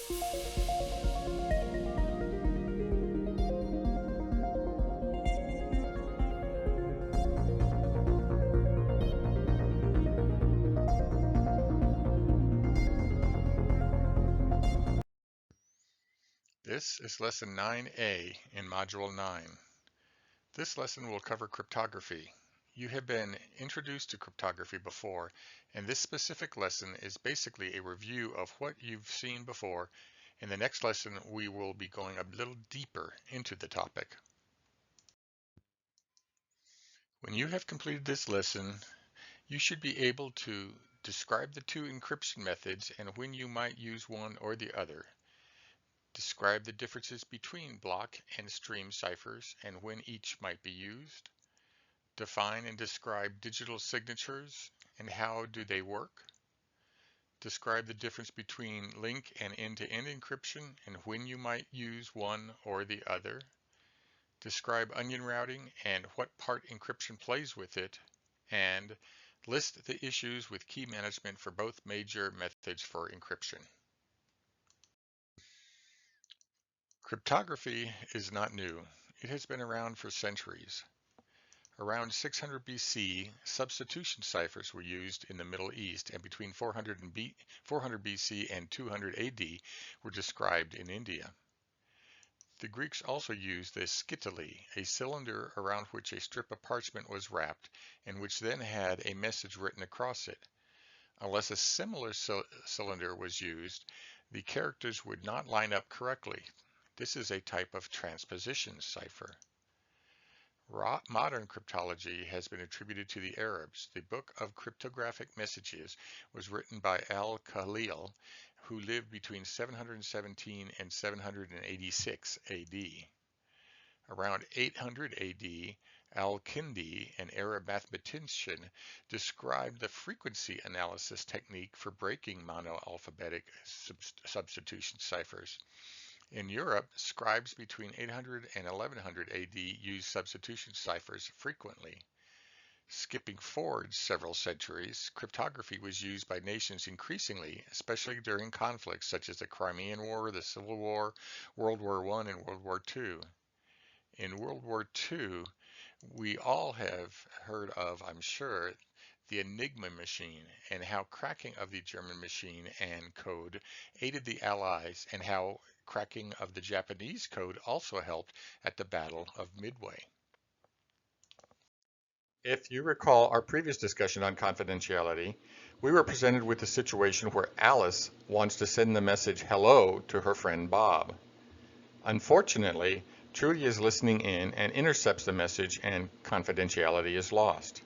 This is Lesson 9A in Module 9. This lesson will cover cryptography. You have been introduced to cryptography before, and this specific lesson is basically a review of what you've seen before. In the next lesson, we will be going a little deeper into the topic. When you have completed this lesson, you should be able to describe the two encryption methods and when you might use one or the other. Describe the differences between block and stream ciphers and when each might be used. Define and describe digital signatures and how do they work. Describe the difference between link and end-to-end encryption and when you might use one or the other. Describe onion routing and what part encryption plays with it. And list the issues with key management for both major methods for encryption. Cryptography is not new. It has been around for centuries. Around 600 BC, substitution ciphers were used in the Middle East, and between 400 BC and 200 AD were described in India. The Greeks also used the skytale, a cylinder around which a strip of parchment was wrapped and which then had a message written across it. Unless a similar cylinder was used, the characters would not line up correctly. This is a type of transposition cipher. Modern cryptology has been attributed to the Arabs. The Book of Cryptographic Messages was written by Al-Khalil, who lived between 717 and 786 AD. Around 800 AD, Al-Kindi, an Arab mathematician, described the frequency analysis technique for breaking monoalphabetic substitution ciphers. In Europe, scribes between 800 and 1100 AD used substitution ciphers frequently. Skipping forward several centuries, cryptography was used by nations increasingly, especially during conflicts such as the Crimean War, the Civil War, World War I, and World War II. In World War II, we all have heard of, I'm sure, the Enigma machine and how cracking of the German machine and code aided the Allies, and how cracking of the Japanese code also helped at the Battle of Midway. If you recall our previous discussion on confidentiality, we were presented with a situation where Alice wants to send the message hello to her friend Bob. Unfortunately, Trudy is listening in and intercepts the message, and confidentiality is lost.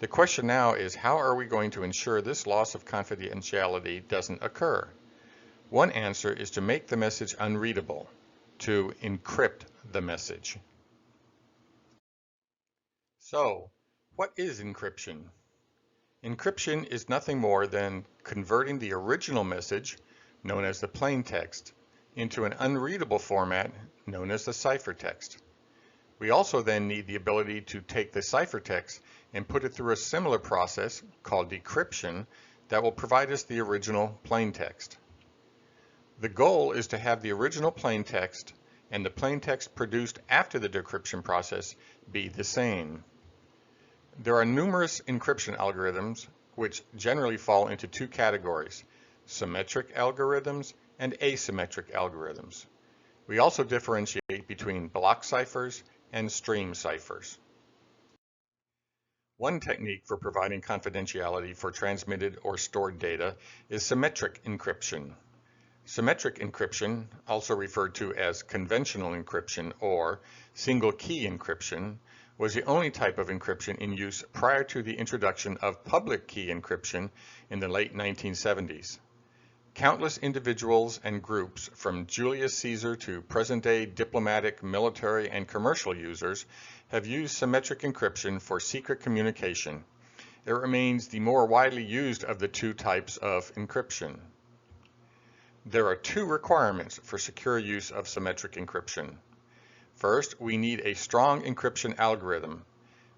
The question now is, how are we going to ensure this loss of confidentiality doesn't occur? One answer is to make the message unreadable, to encrypt the message. So, what is encryption? Encryption is nothing more than converting the original message, known as the plain text, into an unreadable format known as the ciphertext. We also then need the ability to take the ciphertext and put it through a similar process called decryption that will provide us the original plain text. The goal is to have the original plain text and the plain text produced after the decryption process be the same. There are numerous encryption algorithms which generally fall into two categories: symmetric algorithms and asymmetric algorithms. We also differentiate between block ciphers and stream ciphers. One technique for providing confidentiality for transmitted or stored data is symmetric encryption. Symmetric encryption, also referred to as conventional encryption or single key encryption, was the only type of encryption in use prior to the introduction of public key encryption in the late 1970s. Countless individuals and groups, from Julius Caesar to present-day diplomatic, military, and commercial users, have used symmetric encryption for secret communication. It remains the more widely used of the two types of encryption. There are two requirements for secure use of symmetric encryption. First, we need a strong encryption algorithm.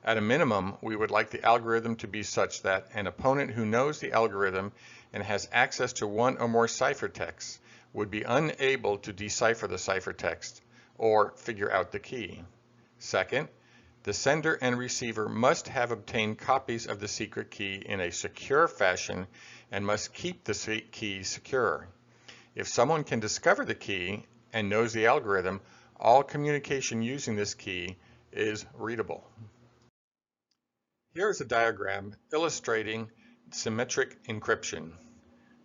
At a minimum, we would like the algorithm to be such that an opponent who knows the algorithm and has access to one or more ciphertexts would be unable to decipher the ciphertext or figure out the key. Second, the sender and receiver must have obtained copies of the secret key in a secure fashion and must keep the key secure. If someone can discover the key and knows the algorithm, all communication using this key is readable. Here is a diagram illustrating symmetric encryption.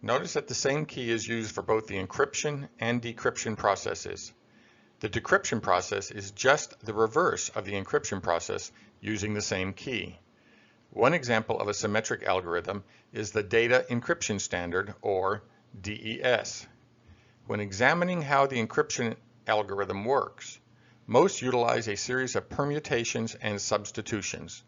Notice that the same key is used for both the encryption and decryption processes. The decryption process is just the reverse of the encryption process using the same key. One example of a symmetric algorithm is the Data Encryption Standard, or DES. When examining how the encryption algorithm works, most utilize a series of permutations and substitutions.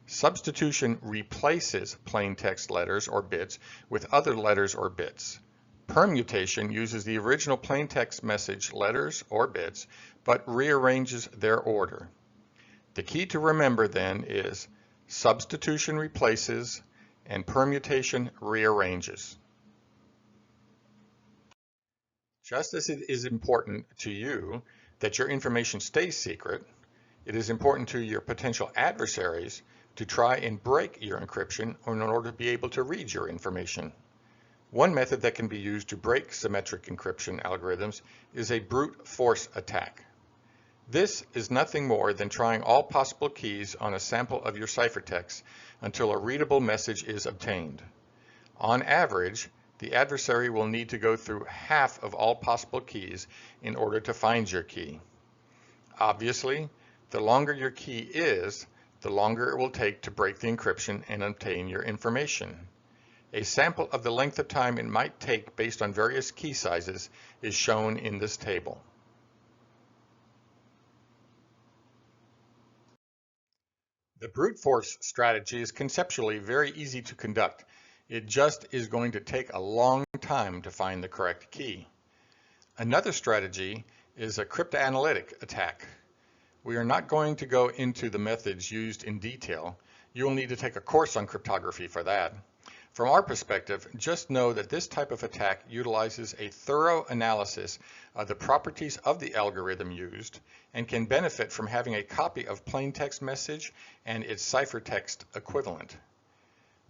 Substitution replaces plain text letters or bits with other letters or bits. Permutation uses the original plain text message letters or bits, but rearranges their order. The key to remember then is substitution replaces and permutation rearranges. Just as it is important to you that your information stays secret, it is important to your potential adversaries to try and break your encryption in order to be able to read your information. One method that can be used to break symmetric encryption algorithms is a brute force attack. This is nothing more than trying all possible keys on a sample of your ciphertext until a readable message is obtained. On average, the adversary will need to go through half of all possible keys in order to find your key. Obviously, the longer your key is, the longer it will take to break the encryption and obtain your information. A sample of the length of time it might take based on various key sizes is shown in this table. The brute force strategy is conceptually very easy to conduct. It just is going to take a long time to find the correct key. Another strategy is a cryptanalytic attack. We are not going to go into the methods used in detail. You will need to take a course on cryptography for that. From our perspective, just know that this type of attack utilizes a thorough analysis of the properties of the algorithm used and can benefit from having a copy of plain text message and its ciphertext equivalent.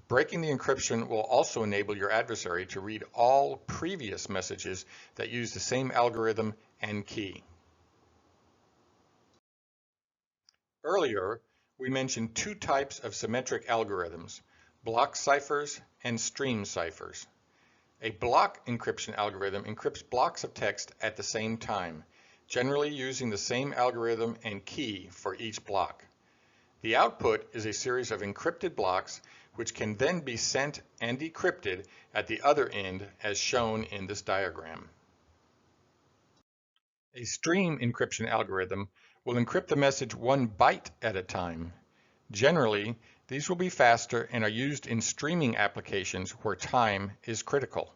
Breaking the encryption will also enable your adversary to read all previous messages that use the same algorithm and key. Earlier, we mentioned two types of symmetric algorithms: block ciphers and stream ciphers. A block encryption algorithm encrypts blocks of text at the same time, generally using the same algorithm and key for each block. The output is a series of encrypted blocks which can then be sent and decrypted at the other end as shown in this diagram. A stream encryption algorithm will encrypt the message 1 byte at a time. Generally, these will be faster and are used in streaming applications where time is critical.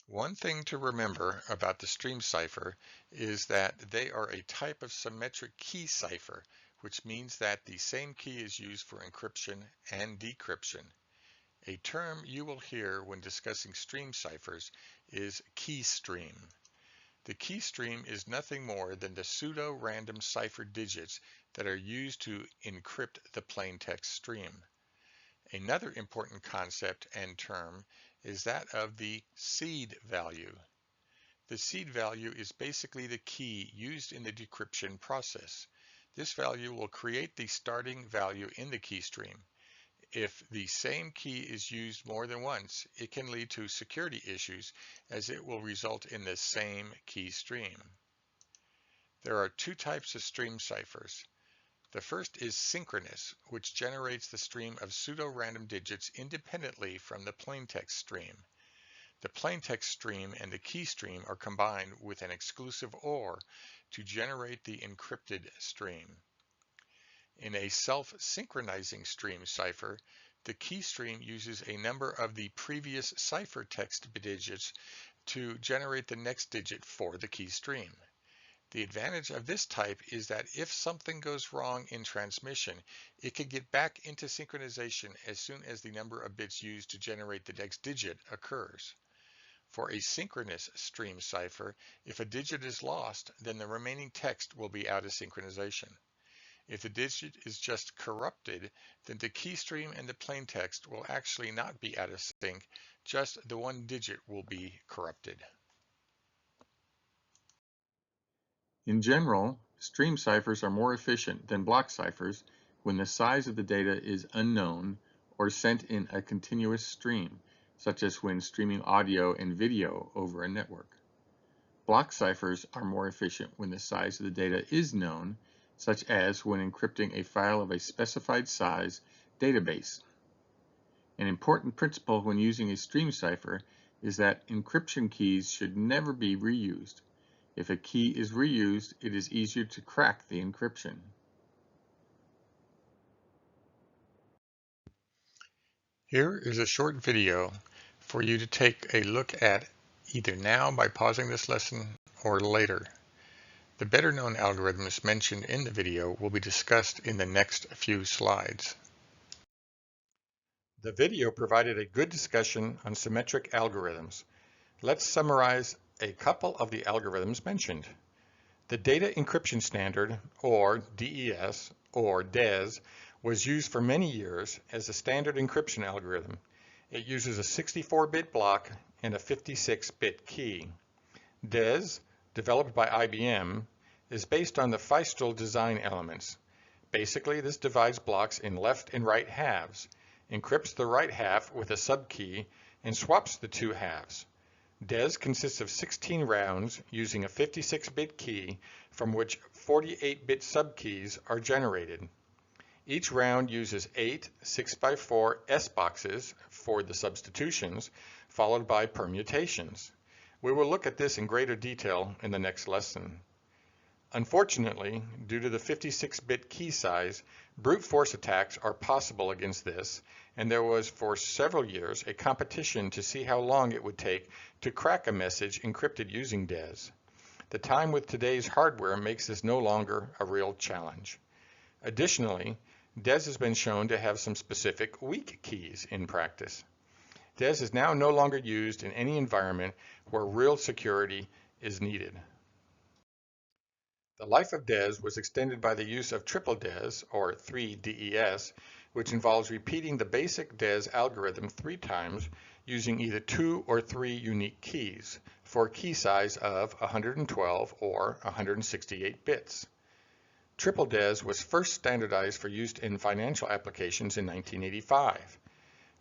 One thing to remember about the stream cipher is that they are a type of symmetric key cipher, which means that the same key is used for encryption and decryption. A term you will hear when discussing stream ciphers is key stream. The key stream is nothing more than the pseudo-random cipher digits that are used to encrypt the plaintext stream. Another important concept and term is that of the seed value. The seed value is basically the key used in the decryption process. This value will create the starting value in the key stream. If the same key is used more than once, it can lead to security issues as it will result in the same key stream. There are two types of stream ciphers. The first is synchronous, which generates the stream of pseudo-random digits independently from the plaintext stream. The plaintext stream and the key stream are combined with an exclusive OR to generate the encrypted stream. In a self-synchronizing stream cipher, the key stream uses a number of the previous ciphertext digits to generate the next digit for the key stream. The advantage of this type is that if something goes wrong in transmission, it can get back into synchronization as soon as the number of bits used to generate the next digit occurs. For a synchronous stream cipher, if a digit is lost, then the remaining text will be out of synchronization. If the digit is just corrupted, then the key stream and the plain text will actually not be out of sync, just the one digit will be corrupted. In general, stream ciphers are more efficient than block ciphers when the size of the data is unknown or sent in a continuous stream, such as when streaming audio and video over a network. Block ciphers are more efficient when the size of the data is known, such as when encrypting a file of a specified size database. An important principle when using a stream cipher is that encryption keys should never be reused. If a key is reused, it is easier to crack the encryption. Here is a short video for you to take a look at either now by pausing this lesson or later. The better known algorithms mentioned in the video will be discussed in the next few slides. The video provided a good discussion on symmetric algorithms. Let's summarize a couple of the algorithms mentioned. The Data Encryption Standard, or DES, or DES, was used for many years as a standard encryption algorithm. It uses a 64-bit block and a 56-bit key. DES, developed by IBM, is based on the Feistel design elements. Basically, this divides blocks in left and right halves, encrypts the right half with a subkey, and swaps the two halves. DES consists of 16 rounds using a 56-bit key from which 48-bit subkeys are generated. Each round uses 8 6x4 S boxes for the substitutions, followed by permutations. We will look at this in greater detail in the next lesson. Unfortunately, due to the 56-bit key size, brute force attacks are possible against this, and there was for several years a competition to see how long it would take to crack a message encrypted using DES. The time with today's hardware makes this no longer a real challenge. Additionally, DES has been shown to have some specific weak keys in practice. DES is now no longer used in any environment where real security is needed. The life of DES was extended by the use of triple DES, or 3DES, which involves repeating the basic DES algorithm 3 times using either 2 or 3 unique keys for a key size of 112 or 168 bits. Triple DES was first standardized for use in financial applications in 1985.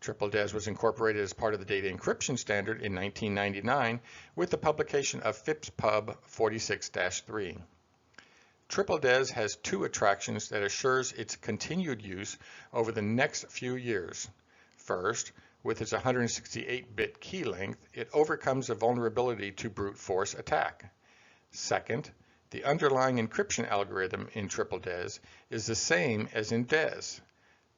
Triple DES was incorporated as part of the data encryption standard in 1999 with the publication of FIPS Pub 46-3. Triple DES has 2 attractions that assures its continued use over the next few years. First, with its 168-bit key length, it overcomes the vulnerability to brute force attack. Second, the underlying encryption algorithm in Triple DES is the same as in DES.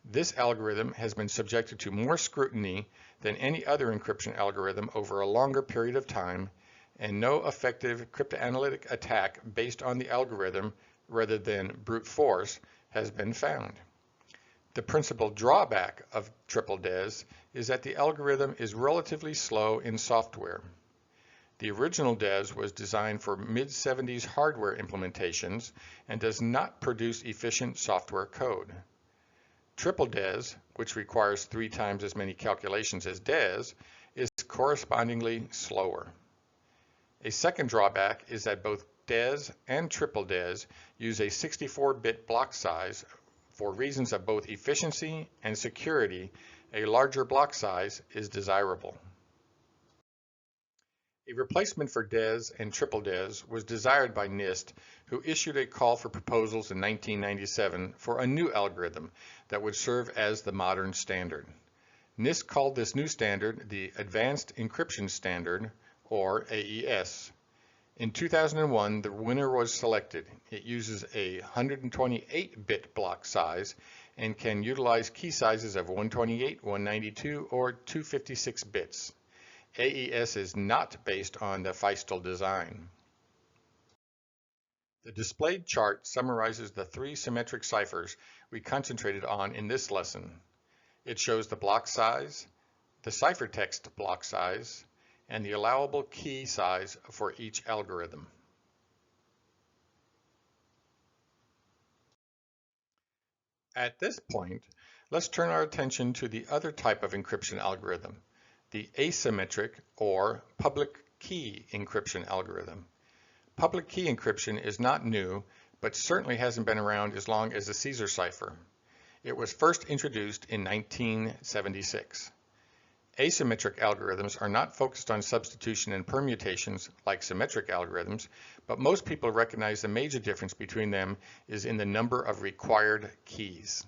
This algorithm has been subjected to more scrutiny than any other encryption algorithm over a longer period of time, and no effective cryptanalytic attack based on the algorithm rather than brute force has been found. The principal drawback of Triple DES is that the algorithm is relatively slow in software. The original DES was designed for mid-70s hardware implementations and does not produce efficient software code. Triple DES, which requires 3 times as many calculations as DES, is correspondingly slower. A second drawback is that both DES and Triple DES use a 64-bit block size. For reasons of both efficiency and security, a larger block size is desirable. A replacement for DES and Triple DES was desired by NIST, who issued a call for proposals in 1997 for a new algorithm that would serve as the modern standard. NIST called this new standard the Advanced Encryption Standard, or AES. In 2001, the winner was selected. It uses a 128-bit block size and can utilize key sizes of 128, 192, or 256 bits. AES is not based on the Feistel design. The displayed chart summarizes the 3 symmetric ciphers we concentrated on in this lesson. It shows the block size, the ciphertext block size, and the allowable key size for each algorithm. At this point, let's turn our attention to the other type of encryption algorithm, the asymmetric or public key encryption algorithm. Public key encryption is not new, but certainly hasn't been around as long as the Caesar cipher. It was first introduced in 1976. Asymmetric algorithms are not focused on substitution and permutations like symmetric algorithms, but most people recognize the major difference between them is in the number of required keys.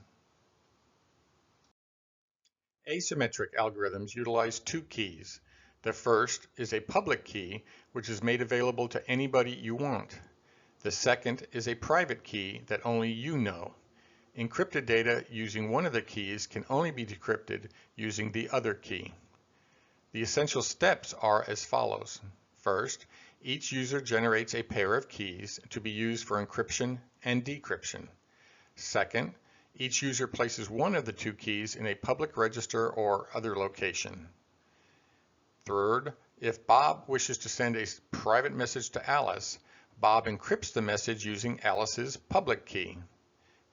Asymmetric algorithms utilize two keys. The first is a public key, which is made available to anybody you want. The second is a private key that only you know. Encrypted data using one of the keys can only be decrypted using the other key. The essential steps are as follows. First, each user generates a pair of keys to be used for encryption and decryption. Second, each user places one of the two keys in a public register or other location. Third, if Bob wishes to send a private message to Alice, Bob encrypts the message using Alice's public key.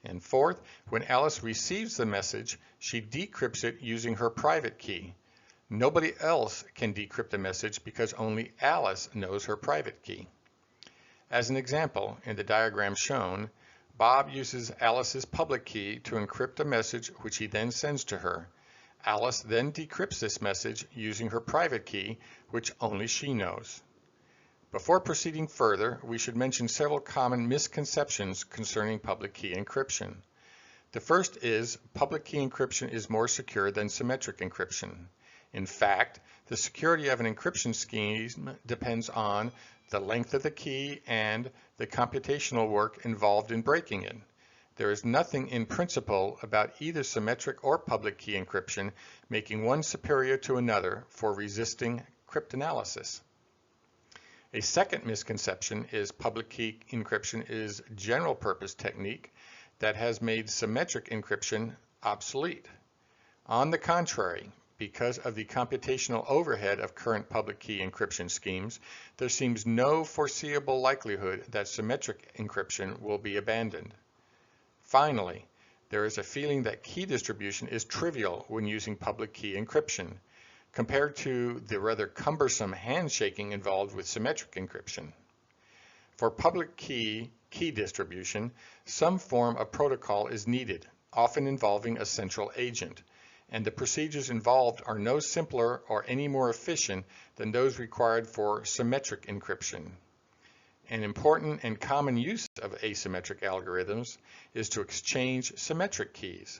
And fourth, when Alice receives the message, she decrypts it using her private key. Nobody else can decrypt the message because only Alice knows her private key. As an example, in the diagram shown, Bob uses Alice's public key to encrypt a message which he then sends to her. Alice then decrypts this message using her private key, which only she knows. Before proceeding further, we should mention several common misconceptions concerning public key encryption. The first is public key encryption is more secure than symmetric encryption. In fact, the security of an encryption scheme depends on the length of the key and the computational work involved in breaking it. There is nothing in principle about either symmetric or public key encryption making one superior to another for resisting cryptanalysis. A second misconception is public key encryption is a general purpose technique that has made symmetric encryption obsolete. On the contrary, because of the computational overhead of current public key encryption schemes, there seems no foreseeable likelihood that symmetric encryption will be abandoned. Finally, there is a feeling that key distribution is trivial when using public key encryption, compared to the rather cumbersome handshaking involved with symmetric encryption. For public key distribution, some form of protocol is needed, often involving a central agent, and the procedures involved are no simpler or any more efficient than those required for symmetric encryption. An important and common use of asymmetric algorithms is to exchange symmetric keys.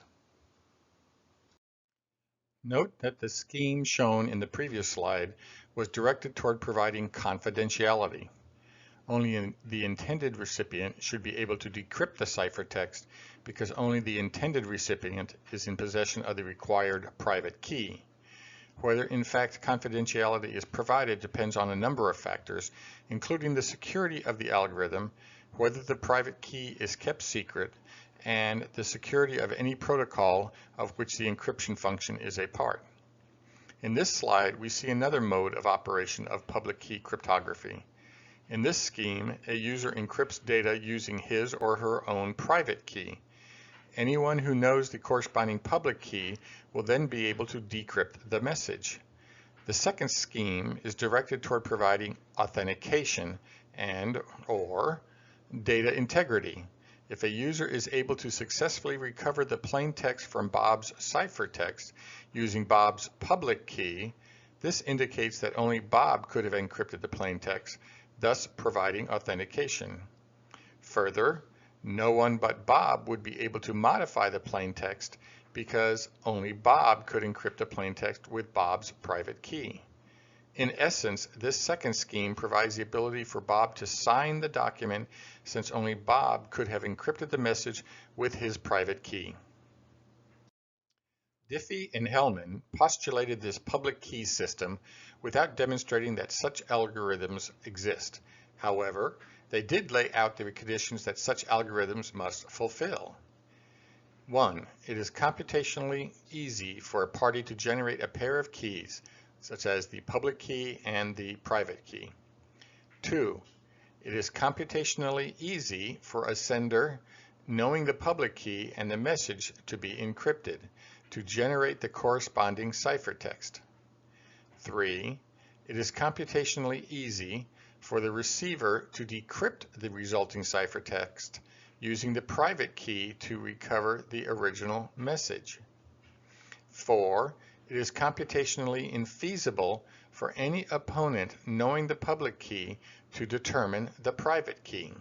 Note that the scheme shown in the previous slide was directed toward providing confidentiality. Only the intended recipient should be able to decrypt the ciphertext because only the intended recipient is in possession of the required private key. Whether in fact confidentiality is provided depends on a number of factors, including the security of the algorithm, whether the private key is kept secret, and the security of any protocol of which the encryption function is a part. In this slide, we see another mode of operation of public key cryptography. In this scheme, a user encrypts data using his or her own private key. Anyone who knows the corresponding public key will then be able to decrypt the message. The second scheme is directed toward providing authentication and/or data integrity. If a user is able to successfully recover the plain text from Bob's ciphertext using Bob's public key, this indicates that only Bob could have encrypted the plain text, thus providing authentication. Further, no one but Bob would be able to modify the plain text because only Bob could encrypt the plain text with Bob's private key. In essence, this second scheme provides the ability for Bob to sign the document since only Bob could have encrypted the message with his private key. Diffie and Hellman postulated this public key system without demonstrating that such algorithms exist. However, they did lay out the conditions that such algorithms must fulfill. 1. It is computationally easy for a party to generate a pair of keys, such as the public key and the private key. 2. It is computationally easy for a sender, knowing the public key and the message to be encrypted, to generate the corresponding ciphertext. 3. It is computationally easy for the receiver to decrypt the resulting ciphertext using the private key to recover the original message. 4. It is computationally infeasible for any opponent knowing the public key to determine the private key.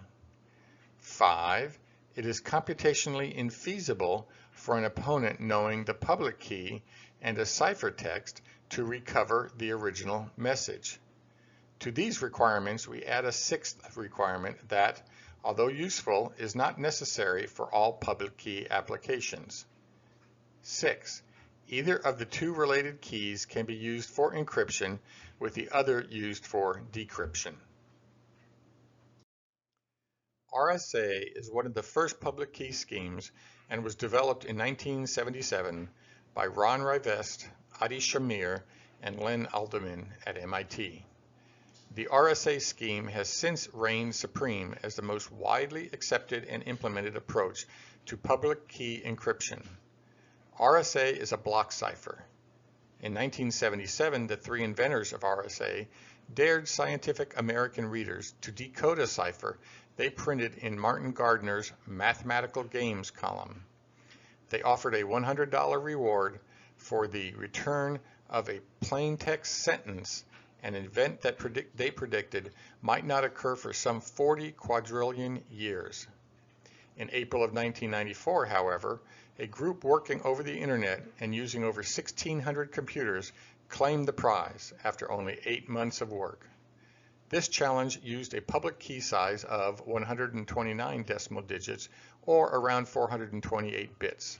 5. It is computationally infeasible for an opponent knowing the public key and a ciphertext to recover the original message. To these requirements, we add a sixth requirement that, although useful, is not necessary for all public key applications. 6. Either of the two related keys can be used for encryption, with the other used for decryption. RSA is one of the first public key schemes and was developed in 1977 by Ron Rivest, Adi Shamir, and Len Alderman at MIT. The RSA scheme has since reigned supreme as the most widely accepted and implemented approach to public key encryption. RSA is a block cipher. In 1977, the three inventors of RSA dared scientific American readers to decode a cipher they printed in Martin Gardner's Mathematical Games column. They offered a $100 reward for the return of a plain text sentence, an event that they predicted might not occur for some 40 quadrillion years. In April of 1994, however, a group working over the internet and using over 1,600 computers claimed the prize after only 8 months of work. This challenge used a public key size of 129 decimal digits, or around 428 bits.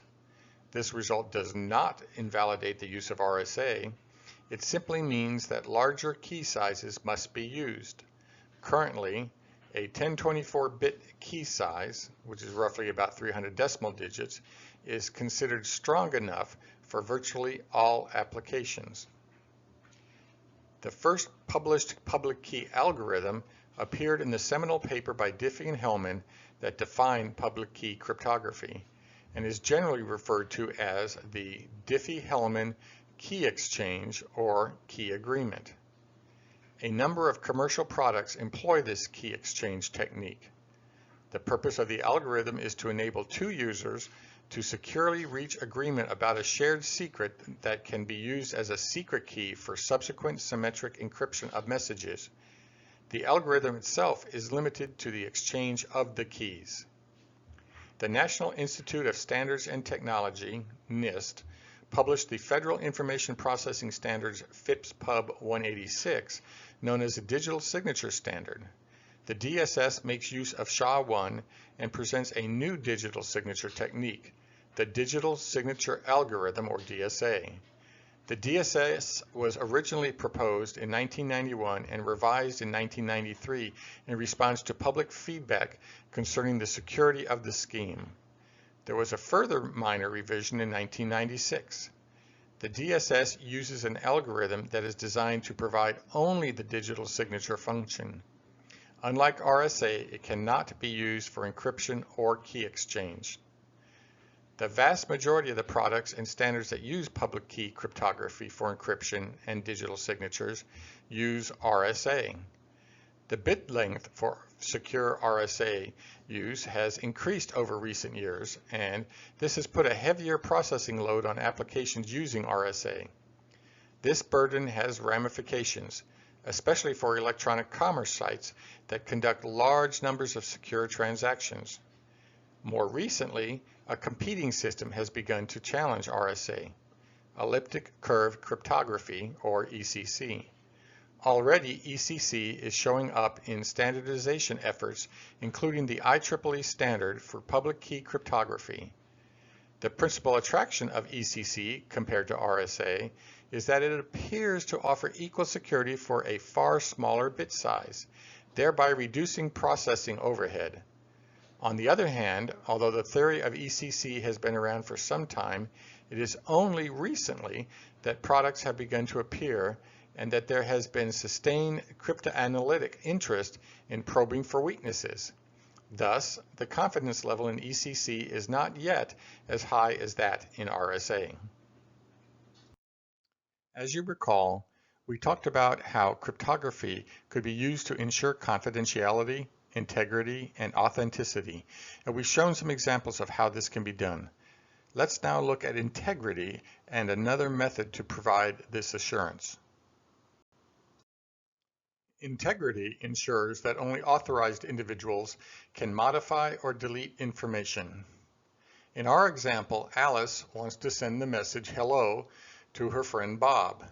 This result does not invalidate the use of RSA. It simply means that larger key sizes must be used. Currently, a 1024-bit key size, which is roughly about 300 decimal digits, is considered strong enough for virtually all applications. The first published public key algorithm appeared in the seminal paper by Diffie and Hellman that defined public key cryptography, and is generally referred to as the Diffie-Hellman key exchange or key agreement. A number of commercial products employ this key exchange technique. The purpose of the algorithm is to enable two users to securely reach agreement about a shared secret that can be used as a secret key for subsequent symmetric encryption of messages. The algorithm itself is limited to the exchange of the keys. The National Institute of Standards and Technology, NIST, published the Federal Information Processing Standards FIPS Pub 186, known as the Digital Signature Standard. The DSS makes use of SHA-1 and presents a new digital signature technique, the Digital Signature Algorithm, or DSA. The DSS was originally proposed in 1991 and revised in 1993 in response to public feedback concerning the security of the scheme. There was a further minor revision in 1996. The DSS uses an algorithm that is designed to provide only the digital signature function. Unlike RSA, it cannot be used for encryption or key exchange. The vast majority of the products and standards that use public key cryptography for encryption and digital signatures use RSA. The bit length for secure RSA use has increased over recent years, and this has put a heavier processing load on applications using RSA. This burden has ramifications, especially for electronic commerce sites that conduct large numbers of secure transactions. More recently, a competing system has begun to challenge RSA, elliptic curve cryptography, or ECC. Already, ECC is showing up in standardization efforts, including the IEEE standard for public key cryptography. The principal attraction of ECC compared to RSA is that it appears to offer equal security for a far smaller bit size, thereby reducing processing overhead. On the other hand, although the theory of ECC has been around for some time, it is only recently that products have begun to appear and that there has been sustained cryptanalytic interest in probing for weaknesses. Thus, the confidence level in ECC is not yet as high as that in RSA. As you recall, we talked about how cryptography could be used to ensure confidentiality, integrity, and authenticity, and we've shown some examples of how this can be done. Let's now look at integrity and another method to provide this assurance. Integrity ensures that only authorized individuals can modify or delete information. In our example, Alice wants to send the message hello to her friend Bob.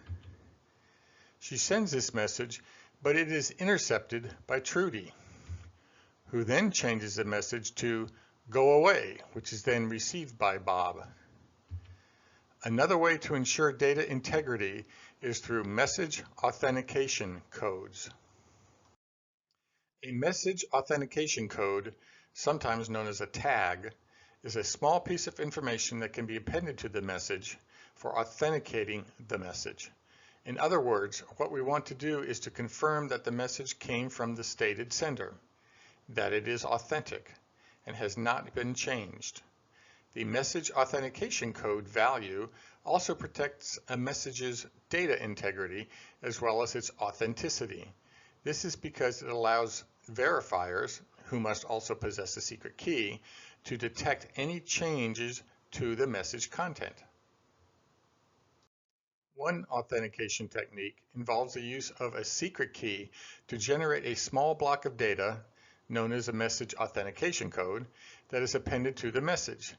She sends this message, but it is intercepted by Trudy, who then changes the message to go away, which is then received by Bob. Another way to ensure data integrity is through message authentication codes. A message authentication code, sometimes known as a tag, is a small piece of information that can be appended to the message for authenticating the message. In other words, what we want to do is to confirm that the message came from the stated sender, that it is authentic, and has not been changed. The message authentication code value also protects a message's data integrity as well as its authenticity. This is because it allows verifiers, who must also possess a secret key, to detect any changes to the message content. One authentication technique involves the use of a secret key to generate a small block of data, known as a message authentication code, that is appended to the message.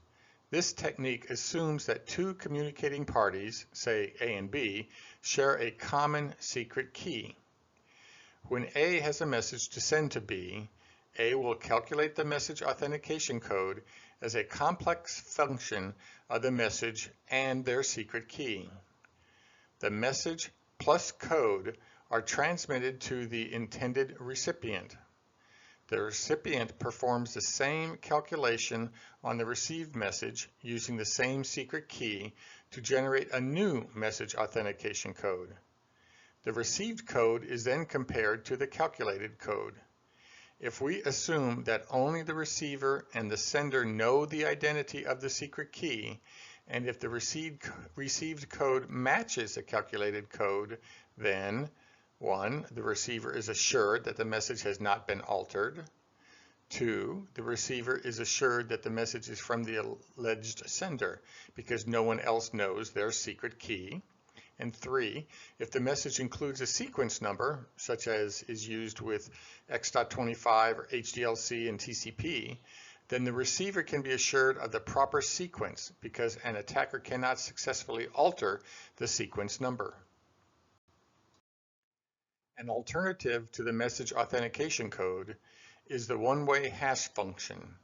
This technique assumes that two communicating parties, say A and B, share a common secret key. When A has a message to send to B, A will calculate the message authentication code as a complex function of the message and their secret key. The message plus code are transmitted to the intended recipient. The recipient performs the same calculation on the received message using the same secret key to generate a new message authentication code. The received code is then compared to the calculated code. If we assume that only the receiver and the sender know the identity of the secret key, and if the received code matches the calculated code, then 1. The receiver is assured that the message has not been altered. 2. The receiver is assured that the message is from the alleged sender because no one else knows their secret key. And 3, if the message includes a sequence number, such as is used with X.25 or HDLC and TCP, then the receiver can be assured of the proper sequence because an attacker cannot successfully alter the sequence number. An alternative to the message authentication code is the one-way hash function.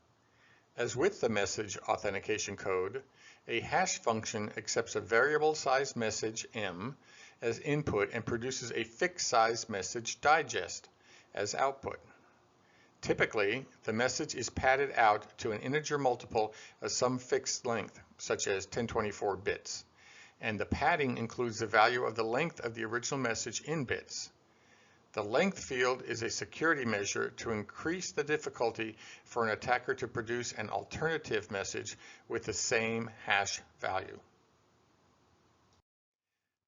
As with the message authentication code, a hash function accepts a variable size message M as input and produces a fixed size message digest as output. Typically, the message is padded out to an integer multiple of some fixed length, such as 1024 bits, and the padding includes the value of the length of the original message in bits. The length field is a security measure to increase the difficulty for an attacker to produce an alternative message with the same hash value.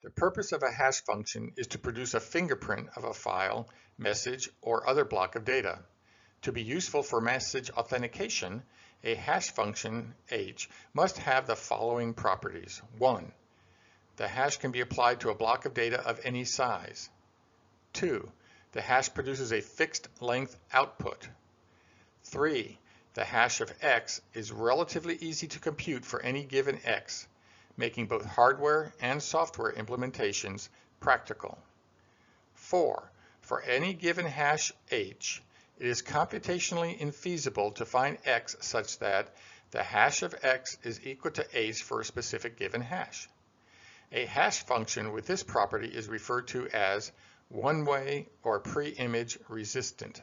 The purpose of a hash function is to produce a fingerprint of a file, message, or other block of data. To be useful for message authentication, a hash function, H, must have the following properties. 1. The hash can be applied to a block of data of any size. 2. The hash produces a fixed length output. 3. The hash of X is relatively easy to compute for any given X, making both hardware and software implementations practical. 4. For any given hash H, it is computationally infeasible to find X such that the hash of X is equal to H for a specific given hash. A hash function with this property is referred to as one-way or pre-image resistant.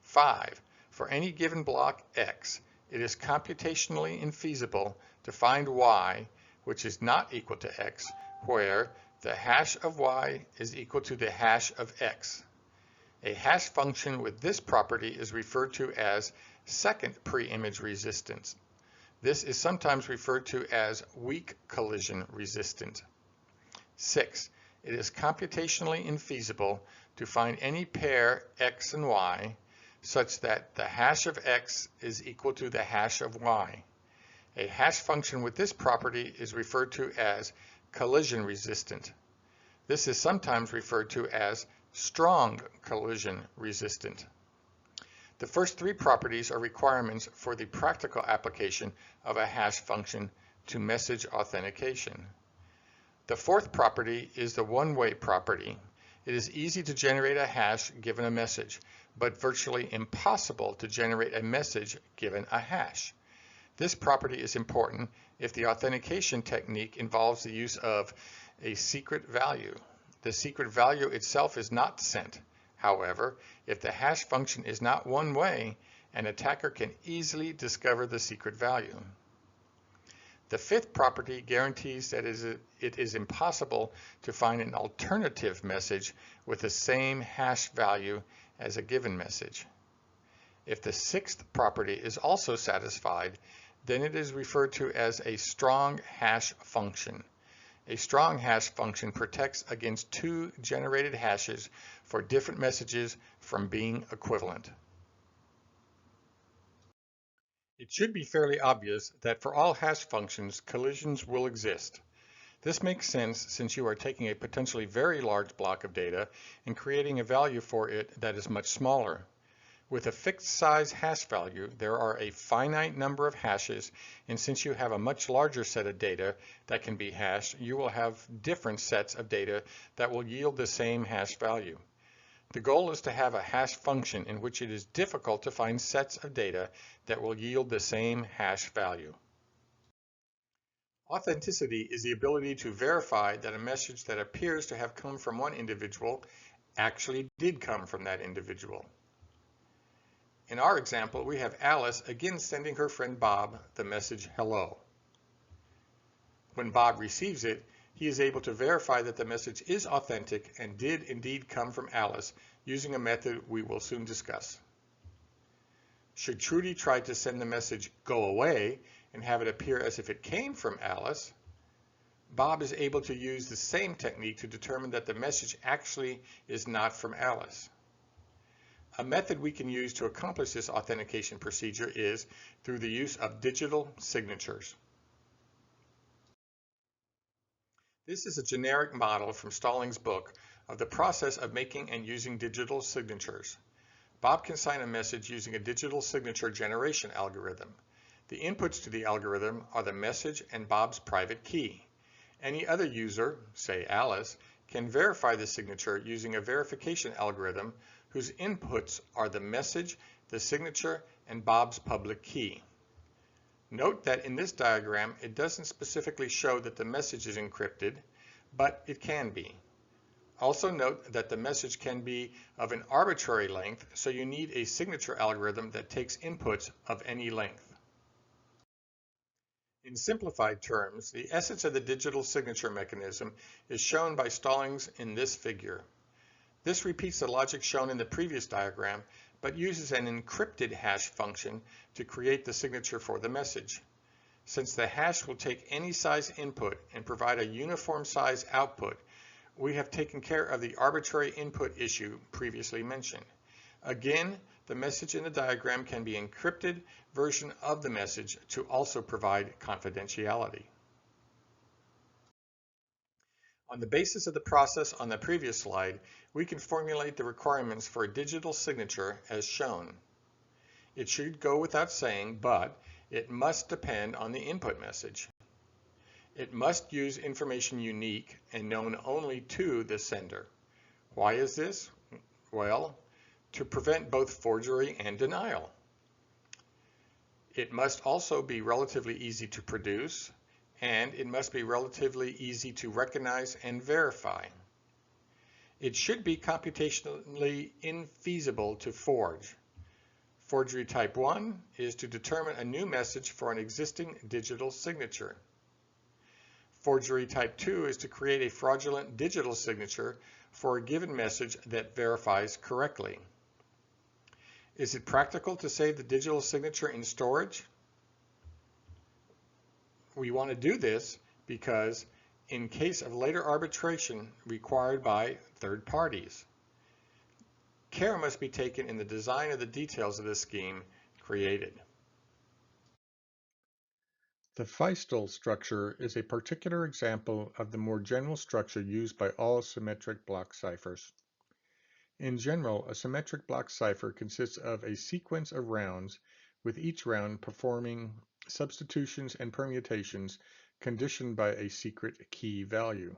5. For any given block X, it is computationally infeasible to find Y, which is not equal to X, where the hash of y is equal to the hash of x. A hash function with this property is referred to as second pre-image resistance. This is sometimes referred to as weak collision resistant. 6. It is computationally infeasible to find any pair x and y such that the hash of x is equal to the hash of y. A hash function with this property is referred to as collision resistant. This is sometimes referred to as strong collision resistant. The first three properties are requirements for the practical application of a hash function to message authentication. The fourth property is the one-way property. It is easy to generate a hash given a message, but virtually impossible to generate a message given a hash. This property is important if the authentication technique involves the use of a secret value. The secret value itself is not sent. However, if the hash function is not one way, an attacker can easily discover the secret value. The fifth property guarantees that it is impossible to find an alternative message with the same hash value as a given message. If the sixth property is also satisfied, then it is referred to as a strong hash function. A strong hash function protects against two generated hashes for different messages from being equivalent. It should be fairly obvious that for all hash functions, collisions will exist. This makes sense since you are taking a potentially very large block of data and creating a value for it that is much smaller. With a fixed size hash value, there are a finite number of hashes, and since you have a much larger set of data that can be hashed, you will have different sets of data that will yield the same hash value. The goal is to have a hash function in which it is difficult to find sets of data that will yield the same hash value. Authenticity is the ability to verify that a message that appears to have come from one individual actually did come from that individual. In our example, we have Alice again sending her friend Bob the message hello. When Bob receives it, he is able to verify that the message is authentic and did indeed come from Alice using a method we will soon discuss. Should Trudy try to send the message go away and have it appear as if it came from Alice, Bob is able to use the same technique to determine that the message actually is not from Alice. A method we can use to accomplish this authentication procedure is through the use of digital signatures. This is a generic model from Stallings' book of the process of making and using digital signatures. Bob can sign a message using a digital signature generation algorithm. The inputs to the algorithm are the message and Bob's private key. Any other user, say Alice, can verify the signature using a verification algorithm whose inputs are the message, the signature, and Bob's public key. Note that in this diagram, it doesn't specifically show that the message is encrypted, but it can be. Also note that the message can be of an arbitrary length, so you need a signature algorithm that takes inputs of any length. In simplified terms, the essence of the digital signature mechanism is shown by Stallings in this figure. This repeats the logic shown in the previous diagram, but uses an encrypted hash function to create the signature for the message. Since the hash will take any size input and provide a uniform size output, we have taken care of the arbitrary input issue previously mentioned. Again, the message in the diagram can be an encrypted version of the message to also provide confidentiality. On the basis of the process on the previous slide, we can formulate the requirements for a digital signature as shown. It should go without saying, but it must depend on the input message. It must use information unique and known only to the sender. Why is this? Well, to prevent both forgery and denial. It must also be relatively easy to produce, and it must be relatively easy to recognize and verify. It should be computationally infeasible to forge. Forgery type 1 is to determine a new message for an existing digital signature. Forgery type 2 is to create a fraudulent digital signature for a given message that verifies correctly. Is it practical to save the digital signature in storage? We want to do this because in case of later arbitration required by third parties, care must be taken in the design of the details of the scheme created. The Feistel structure is a particular example of the more general structure used by all symmetric block ciphers. In general, a symmetric block cipher consists of a sequence of rounds, with each round performing substitutions and permutations conditioned by a secret key value.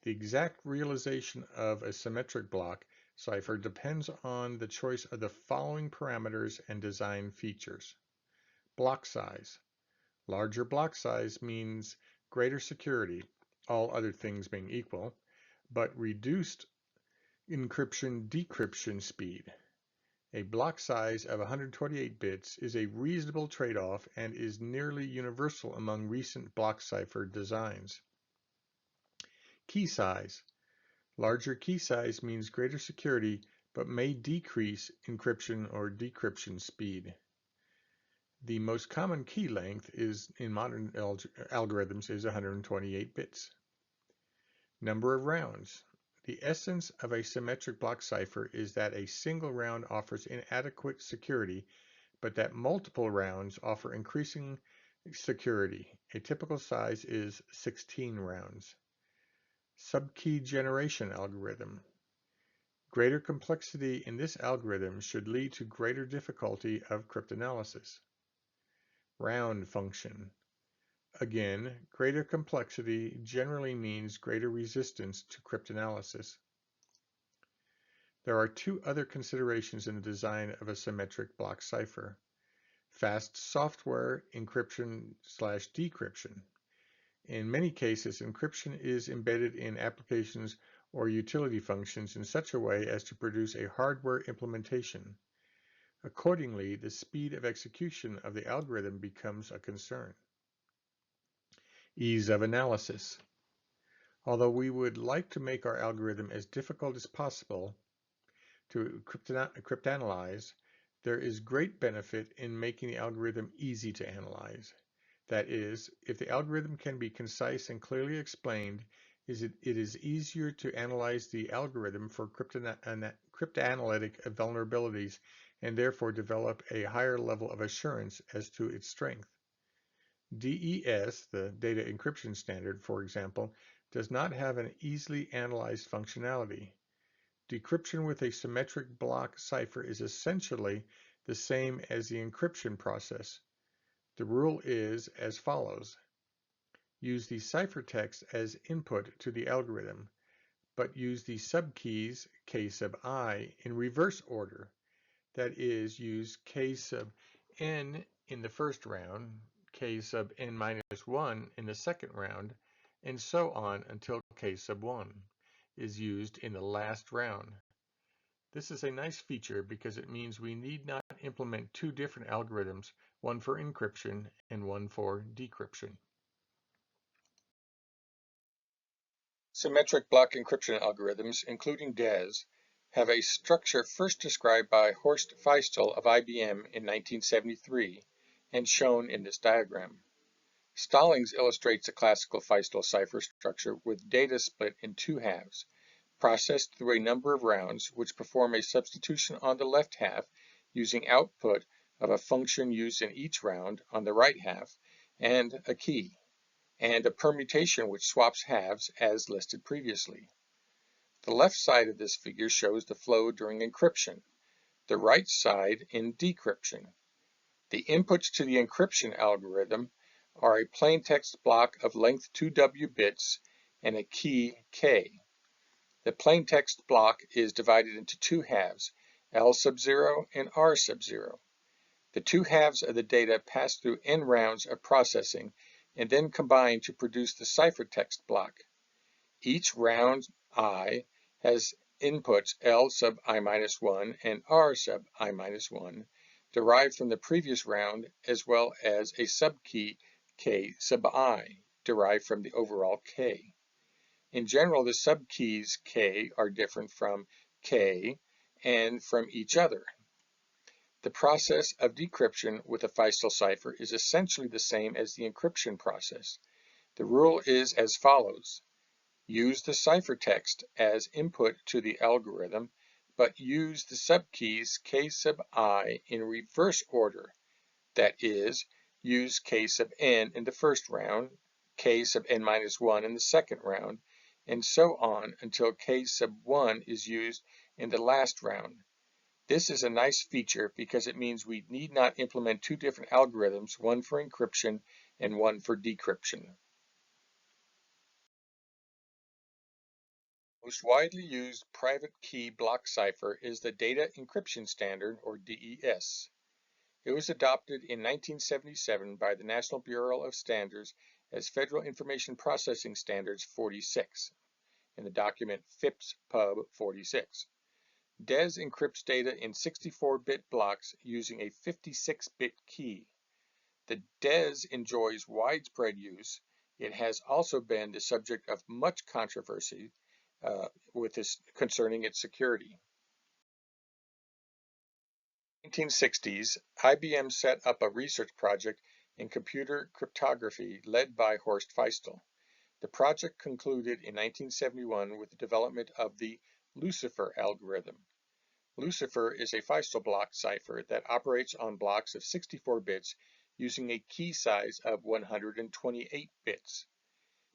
The exact realization of a symmetric block cipher depends on the choice of the following parameters and design features. Block size. Larger block size means greater security, all other things being equal, but reduced encryption-decryption speed. A block size of 128 bits is a reasonable trade-off and is nearly universal among recent block cipher designs. Key size. Larger key size means greater security, but may decrease encryption or decryption speed. The most common key length in modern algorithms is 128 bits. Number of rounds. The essence of a symmetric block cipher is that a single round offers inadequate security, but that multiple rounds offer increasing security. A typical size is 16 rounds. Subkey generation algorithm. Greater complexity in this algorithm should lead to greater difficulty of cryptanalysis. Round function. Again, greater complexity generally means greater resistance to cryptanalysis. There are two other considerations in the design of a symmetric block cipher. Fast software encryption/decryption. In many cases, encryption is embedded in applications or utility functions in such a way as to produce a hardware implementation. Accordingly, the speed of execution of the algorithm becomes a concern. Ease of analysis. Although we would like to make our algorithm as difficult as possible to cryptanalyze, there is great benefit in making the algorithm easy to analyze. That is, if the algorithm can be concise and clearly explained, it is easier to analyze the algorithm for cryptanalytic vulnerabilities and therefore develop a higher level of assurance as to its strength. DES, the data encryption standard, for example, does not have an easily analyzed functionality. Decryption with a symmetric block cipher is essentially the same as the encryption process. The rule is as follows. Use the ciphertext as input to the algorithm, but use the subkeys K sub I in reverse order. That is, use K sub n in the first round, K sub n minus 1 in the second round, and so on until K sub 1 is used in the last round. This is a nice feature because it means we need not implement two different algorithms, one for encryption and one for decryption. Symmetric block encryption algorithms, including DES, have a structure first described by Horst Feistel of IBM in 1973 and shown in this diagram. Stallings illustrates a classical Feistel cipher structure with data split in two halves, processed through a number of rounds which perform a substitution on the left half using output of a function used in each round on the right half and a key, and a permutation which swaps halves as listed previously. The left side of this figure shows the flow during encryption, the right side in decryption. The inputs to the encryption algorithm are a plaintext block of length 2W bits and a key K. The plaintext block is divided into two halves, L sub 0 and R sub 0. The two halves of the data pass through n rounds of processing and then combine to produce the ciphertext block. Each round I has inputs L sub I minus 1 and R sub I minus 1 derived from the previous round as well as a subkey K sub I. derived from the overall K. In general, the subkeys K are different from K and from each other. The process of decryption with a Feistel cipher is essentially the same as the encryption process. The rule is as follows. Use the ciphertext as input to the algorithm, but use the subkeys K sub I in reverse order. That is, use K sub n in the first round, K sub n minus 1 in the second round, and so on until K sub 1 is used in the last round. This is a nice feature because it means we need not implement two different algorithms, one for encryption and one for decryption. Most widely used private key block cipher is the Data Encryption Standard, or DES. It was adopted in 1977 by the National Bureau of Standards as Federal Information Processing Standards 46 in the document FIPS Pub 46. DES encrypts data in 64-bit blocks using a 56-bit key. The DES enjoys widespread use. It has also been the subject of much controversy concerning its security. In the 1960s, IBM set up a research project in computer cryptography led by Horst Feistel. The project concluded in 1971 with the development of the Lucifer algorithm. Lucifer is a Feistel block cipher that operates on blocks of 64 bits using a key size of 128 bits.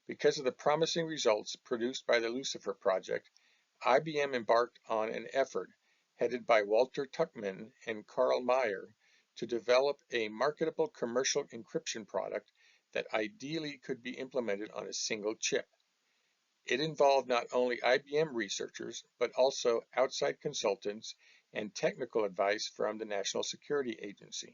Because of the promising results produced by the Lucifer project, IBM embarked on an effort headed by Walter Tuchman and Carl Meyer to develop a marketable commercial encryption product that ideally could be implemented on a single chip. It involved not only IBM researchers, but also outside consultants and technical advice from the National Security Agency.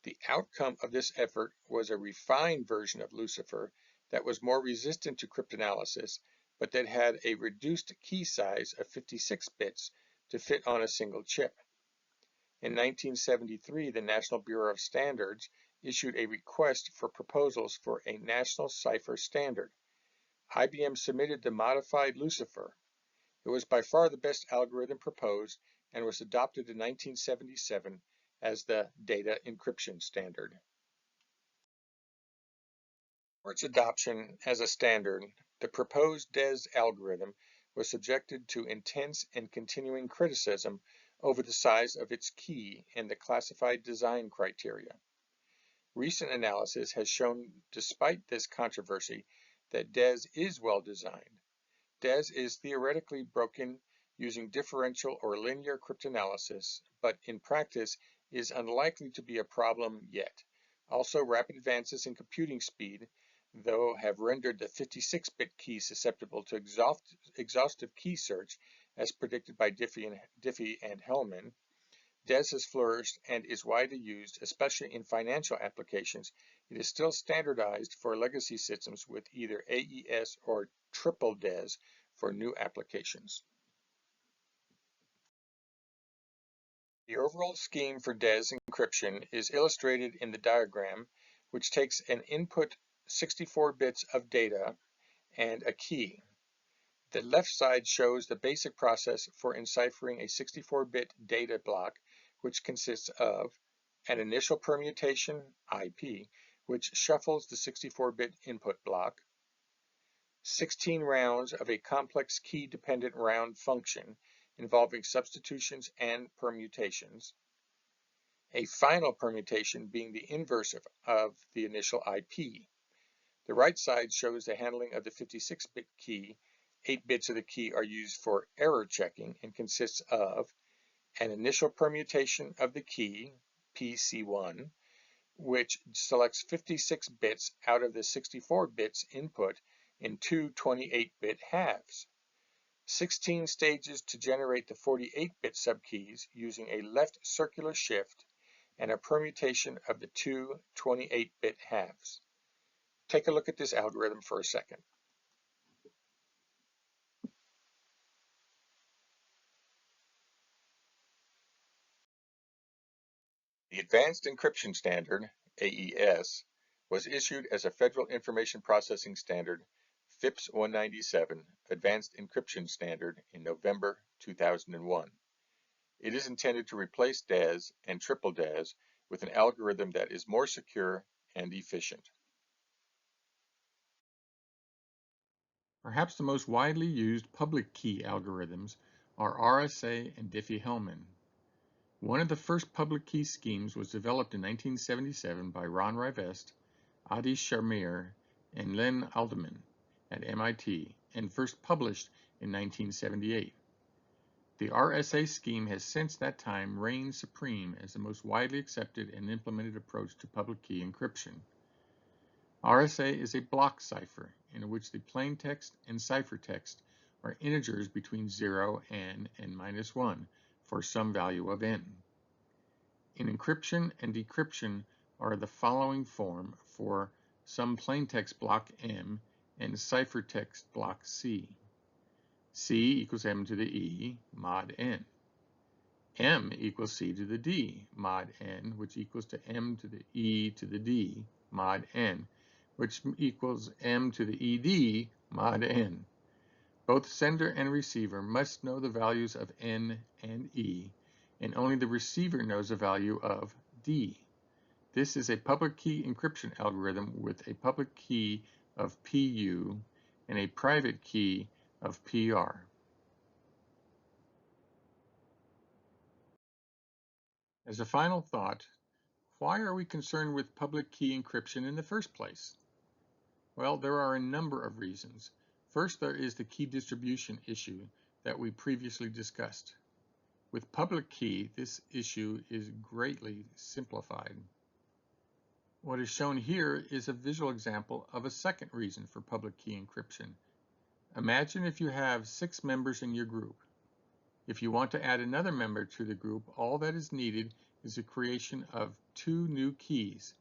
The outcome of this effort was a refined version of Lucifer that was more resistant to cryptanalysis, but that had a reduced key size of 56 bits to fit on a single chip. In 1973, the National Bureau of Standards issued a request for proposals for a national cipher standard. IBM submitted the modified Lucifer. It was by far the best algorithm proposed and was adopted in 1977 as the data encryption standard. For its adoption as a standard, the proposed DES algorithm was subjected to intense and continuing criticism over the size of its key and the classified design criteria. Recent analysis has shown, despite this controversy, that DES is well designed. DES is theoretically broken using differential or linear cryptanalysis, but in practice is unlikely to be a problem yet. Also, rapid advances in computing speed, though, have rendered the 56-bit key susceptible to exhaustive key search, as predicted by Diffie and Hellman. DES has flourished and is widely used, especially in financial applications. It is still standardized for legacy systems with either AES or triple DES for new applications. The overall scheme for DES encryption is illustrated in the diagram, which takes an input 64 bits of data and a key. The left side shows the basic process for enciphering a 64-bit data block, which consists of an initial permutation, IP, which shuffles the 64-bit input block, 16 rounds of a complex key-dependent round function involving substitutions and permutations, a final permutation being the inverse of the initial IP. The right side shows the handling of the 56-bit key. 8 bits of the key are used for error checking and consists of an initial permutation of the key, PC1, which selects 56 bits out of the 64 bits input in two 28-bit halves. 16 stages to generate the 48-bit subkeys using a left circular shift and a permutation of the two 28-bit halves. Take a look at this algorithm for a second. The Advanced Encryption Standard, AES, was issued as a Federal Information Processing Standard, FIPS 197, Advanced Encryption Standard in November 2001. It is intended to replace DES and triple DES with an algorithm that is more secure and efficient. Perhaps the most widely used public key algorithms are RSA and Diffie-Hellman. One of the first public key schemes was developed in 1977 by Ron Rivest, Adi Sharmir, and Len Alderman at MIT, and first published in 1978. The RSA scheme has since that time reigned supreme as the most widely accepted and implemented approach to public key encryption. RSA is a block cipher in which the plaintext and ciphertext are integers between 0 and n-1 for some value of n. In encryption and decryption are the following form for some plaintext block M and ciphertext block C. C equals m to the e mod n. M equals c to the d mod n, which equals to m to the e to the d mod n, which equals m to the ed mod n. Both sender and receiver must know the values of n and e, and only the receiver knows the value of d. This is a public key encryption algorithm with a public key of pu and a private key of PR. As a final thought, why are we concerned with public key encryption in the first place? Well, there are a number of reasons. First, there is the key distribution issue that we previously discussed. With public key, this issue is greatly simplified. What is shown here is a visual example of a second reason for public key encryption. Imagine if you have 6 members in your group. If you want to add another member to the group, all that is needed is the creation of 2 new keys,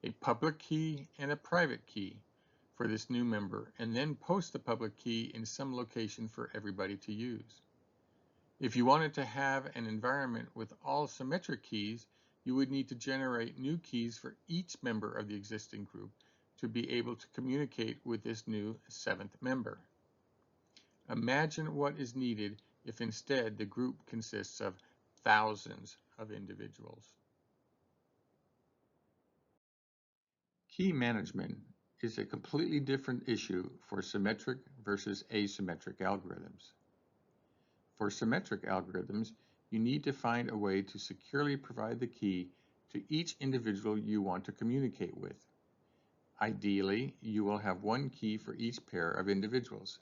a public key and a private key for this new member, and then post the public key in some location for everybody to use. If you wanted to have an environment with all symmetric keys, you would need to generate new keys for each member of the existing group to be able to communicate with this new 7th member. Imagine what is needed if instead the group consists of thousands of individuals. Key management is a completely different issue for symmetric versus asymmetric algorithms. For symmetric algorithms, you need to find a way to securely provide the key to each individual you want to communicate with. Ideally, you will have one key for each pair of individuals.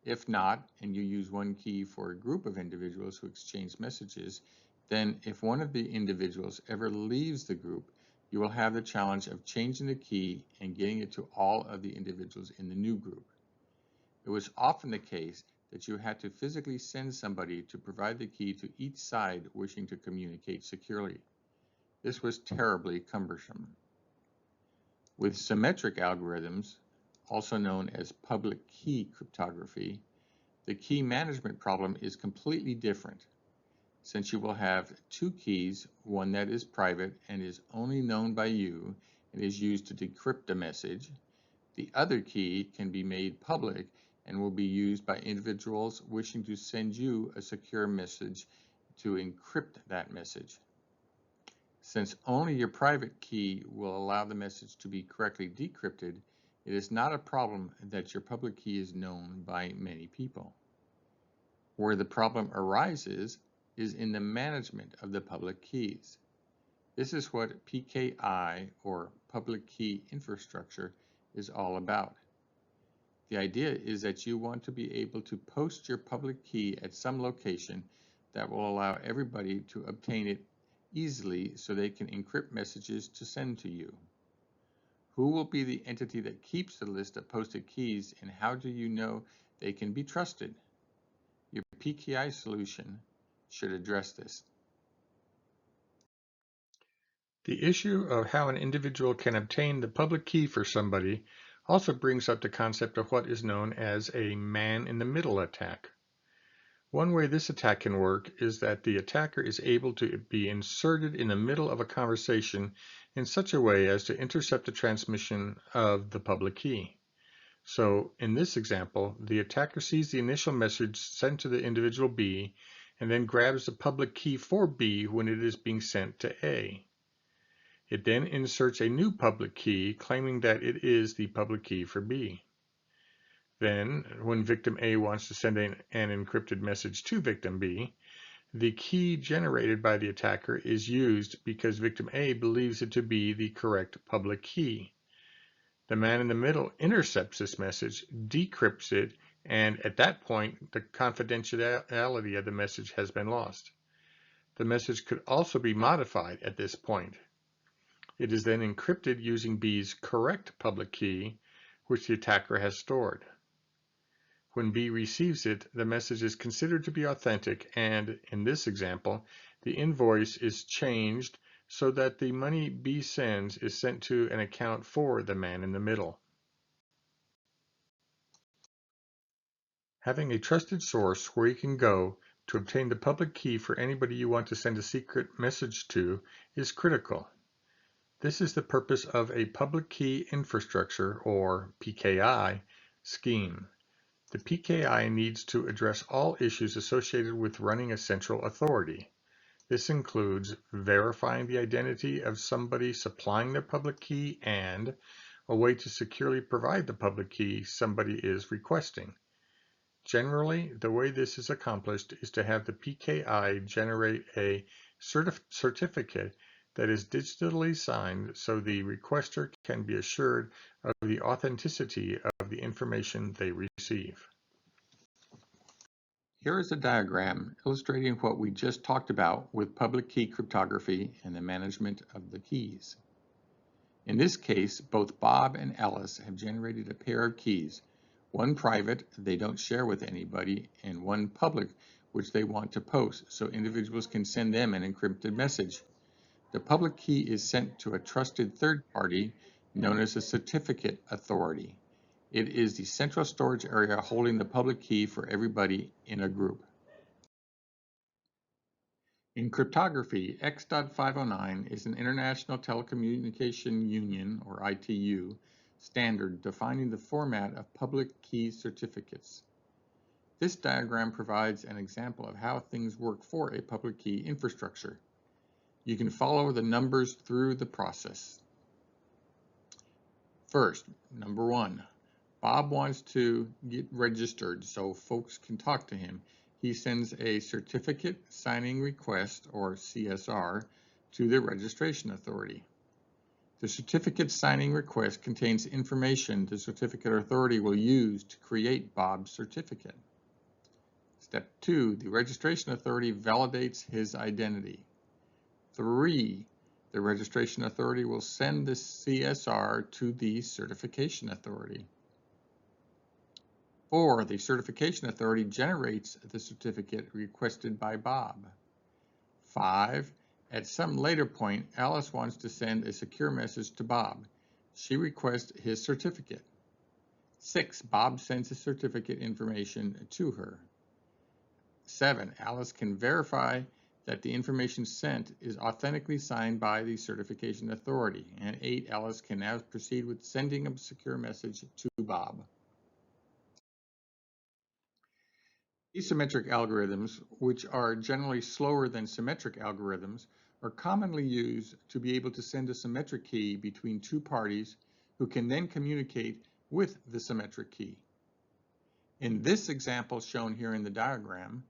If not, and you use one key for a group of individuals who exchange messages, then if one of the individuals ever leaves the group, you will have the challenge of changing the key and getting it to all of the individuals in the new group. It was often the case that you had to physically send somebody to provide the key to each side wishing to communicate securely. This was terribly cumbersome. With symmetric algorithms, also known as public key cryptography, the key management problem is completely different. Since you will have 2 keys, one that is private and is only known by you and is used to decrypt a message, the other key can be made public and will be used by individuals wishing to send you a secure message to encrypt that message. Since only your private key will allow the message to be correctly decrypted, it is not a problem that your public key is known by many people. Where the problem arises is in the management of the public keys. This is what PKI, or public key infrastructure, is all about. The idea is that you want to be able to post your public key at some location that will allow everybody to obtain it easily so they can encrypt messages to send to you. Who will be the entity that keeps the list of posted keys, and how do you know they can be trusted? Your PKI solution should address this. The issue of how an individual can obtain the public key for somebody also brings up the concept of what is known as a man-in-the-middle attack. One way this attack can work is that the attacker is able to be inserted in the middle of a conversation in such a way as to intercept the transmission of the public key. So in this example, the attacker sees the initial message sent to the individual B and then grabs the public key for B when it is being sent to A. It then inserts a new public key claiming that it is the public key for B. Then, when victim A wants to send an encrypted message to victim B, the key generated by the attacker is used because victim A believes it to be the correct public key. The man in the middle intercepts this message, decrypts it, and at that point, the confidentiality of the message has been lost. The message could also be modified at this point. It is then encrypted using B's correct public key, which the attacker has stored. When B receives it, the message is considered to be authentic, and in this example, the invoice is changed so that the money B sends is sent to an account for the man in the middle. Having a trusted source where you can go to obtain the public key for anybody you want to send a secret message to is critical. This is the purpose of a public key infrastructure, or PKI, scheme. The PKI needs to address all issues associated with running a central authority. This includes verifying the identity of somebody supplying their public key and a way to securely provide the public key somebody is requesting. Generally, the way this is accomplished is to have the PKI generate a certificate that is digitally signed so the requester can be assured of the authenticity of the information they receive. Here is a diagram illustrating what we just talked about with public key cryptography and the management of the keys. In this case, both Bob and Alice have generated a pair of keys, one private they don't share with anybody, and one public which they want to post so individuals can send them an encrypted message. The public key is sent to a trusted third party known as a certificate authority. It is the central storage area holding the public key for everybody in a group. In cryptography, X.509 is an International Telecommunication Union, or ITU, standard defining the format of public key certificates. This diagram provides an example of how things work for a public key infrastructure. You can follow the numbers through the process. First, number 1, Bob wants to get registered so folks can talk to him. He sends a certificate signing request, or CSR, to the registration authority. The certificate signing request contains information the certificate authority will use to create Bob's certificate. Step 2, the registration authority validates his identity. 3, the registration authority will send the CSR to the certification authority. 4, the certification authority generates the certificate requested by Bob. 5, at some later point, Alice wants to send a secure message to Bob. She requests his certificate. 6, Bob sends the certificate information to her. 7, Alice can verify that the information sent is authentically signed by the certification authority. And 8, Alice can now proceed with sending a secure message to Bob. Asymmetric algorithms, which are generally slower than symmetric algorithms, are commonly used to be able to send a symmetric key between two parties who can then communicate with the symmetric key. In this example shown here in the diagram,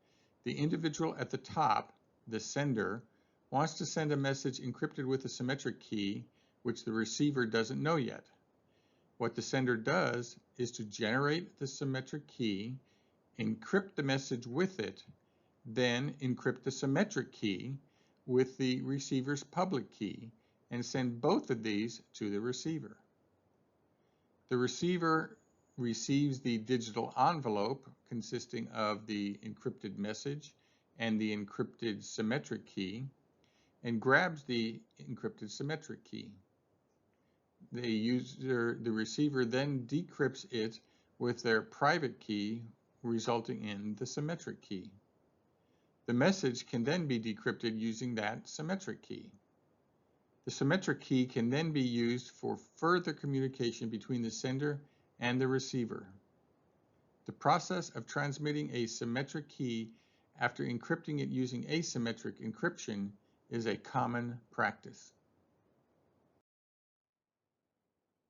the individual at the top, the sender, wants to send a message encrypted with a symmetric key, which the receiver doesn't know yet. What the sender does is to generate the symmetric key, encrypt the message with it, then encrypt the symmetric key with the receiver's public key, and send both of these to the receiver. The receiver receives the digital envelope consisting of the encrypted message and the encrypted symmetric key, and grabs the encrypted symmetric key. The receiver then decrypts it with their private key, resulting in the symmetric key. The message can then be decrypted using that symmetric key. The symmetric key can then be used for further communication between the sender and the receiver. The process of transmitting a symmetric key after encrypting it using asymmetric encryption is a common practice.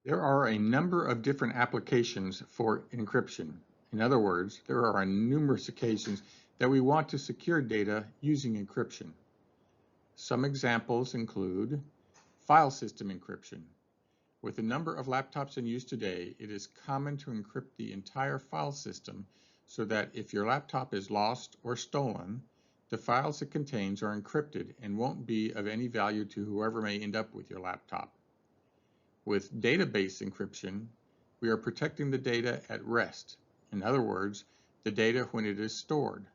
There are a number of different applications for encryption. In other words, there are numerous occasions that we want to secure data using encryption. Some examples include file system encryption. With the number of laptops in use today, it is common to encrypt the entire file system so that if your laptop is lost or stolen, the files it contains are encrypted and won't be of any value to whoever may end up with your laptop. With database encryption, we are protecting the data at rest. In other words, the data when it is stored.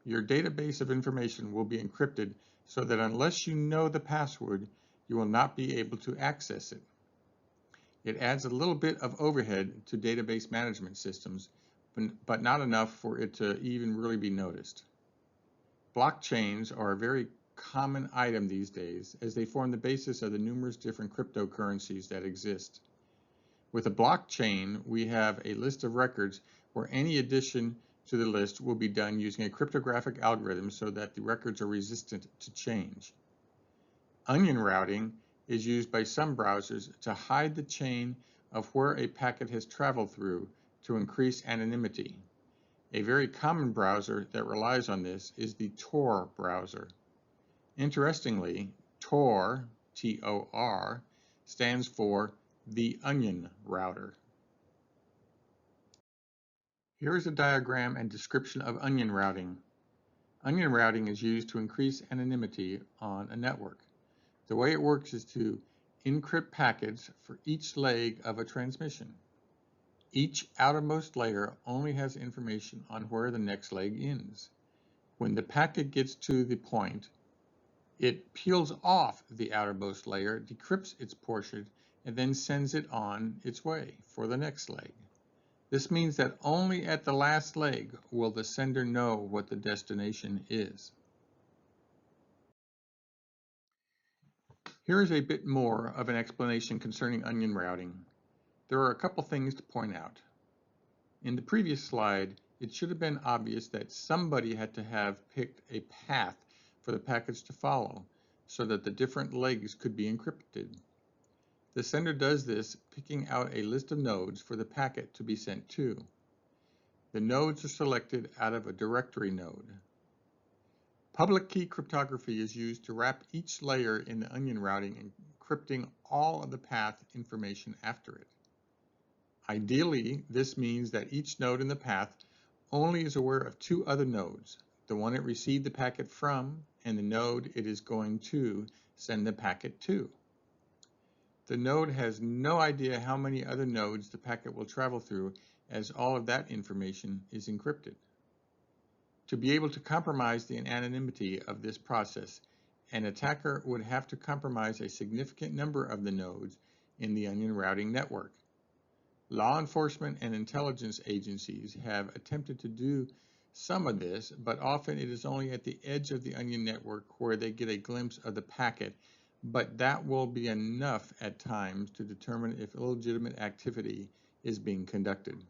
Your database of information will be encrypted so that unless you know the password, you will not be able to access it. It adds a little bit of overhead to database management systems, but not enough for it to even really be noticed. Blockchains are a very common item these days as they form the basis of the numerous different cryptocurrencies that exist. With a blockchain, we have a list of records where any addition to the list will be done using a cryptographic algorithm so that the records are resistant to change. Onion routing is used by some browsers to hide the chain of where a packet has traveled through to increase anonymity. A very common browser that relies on this is the Tor browser. Interestingly, Tor, T-O-R, stands for the Onion Router. Here is a diagram and description of onion routing. Onion routing is used to increase anonymity on a network. The way it works is to encrypt packets for each leg of a transmission. Each outermost layer only has information on where the next leg ends. When the packet gets to the point, it peels off the outermost layer, decrypts its portion, and then sends it on its way for the next leg. This means that only at the last leg will the sender know what the destination is. Here is a bit more of an explanation concerning onion routing. There are a couple things to point out. In the previous slide, it should have been obvious that somebody had to have picked a path for the packets to follow so that the different legs could be encrypted. The sender does this picking out a list of nodes for the packet to be sent to. The nodes are selected out of a directory node. Public key cryptography is used to wrap each layer in the onion routing, encrypting all of the path information after it. Ideally, this means that each node in the path only is aware of two other nodes, the one it received the packet from and the node it is going to send the packet to. The node has no idea how many other nodes the packet will travel through, as all of that information is encrypted. To be able to compromise the anonymity of this process, an attacker would have to compromise a significant number of the nodes in the onion routing network. Law enforcement and intelligence agencies have attempted to do some of this, but often it is only at the edge of the onion network where they get a glimpse of the packet, but that will be enough at times to determine if illegitimate activity is being conducted.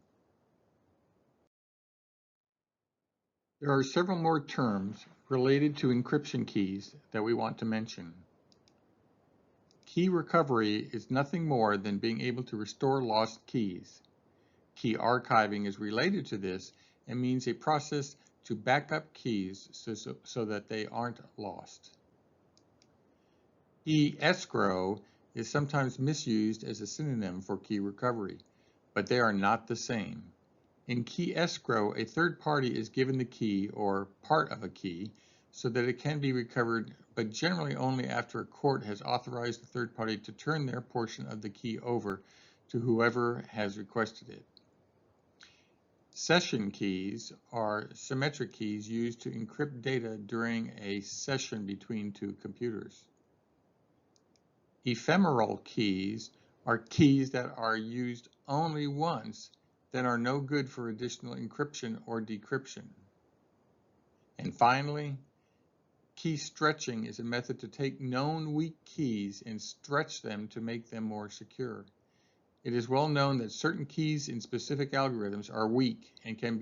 There are several more terms related to encryption keys that we want to mention. Key recovery is nothing more than being able to restore lost keys. Key archiving is related to this and means a process to back up keys so that they aren't lost. Key escrow is sometimes misused as a synonym for key recovery, but they are not the same. In key escrow, a third party is given the key or part of a key so that it can be recovered, but generally only after a court has authorized the third party to turn their portion of the key over to whoever has requested it. Session keys are symmetric keys used to encrypt data during a session between two computers. Ephemeral keys are keys that are used only once that are no good for additional encryption or decryption. And finally, key stretching is a method to take known weak keys and stretch them to make them more secure. It is well known that certain keys in specific algorithms are weak and can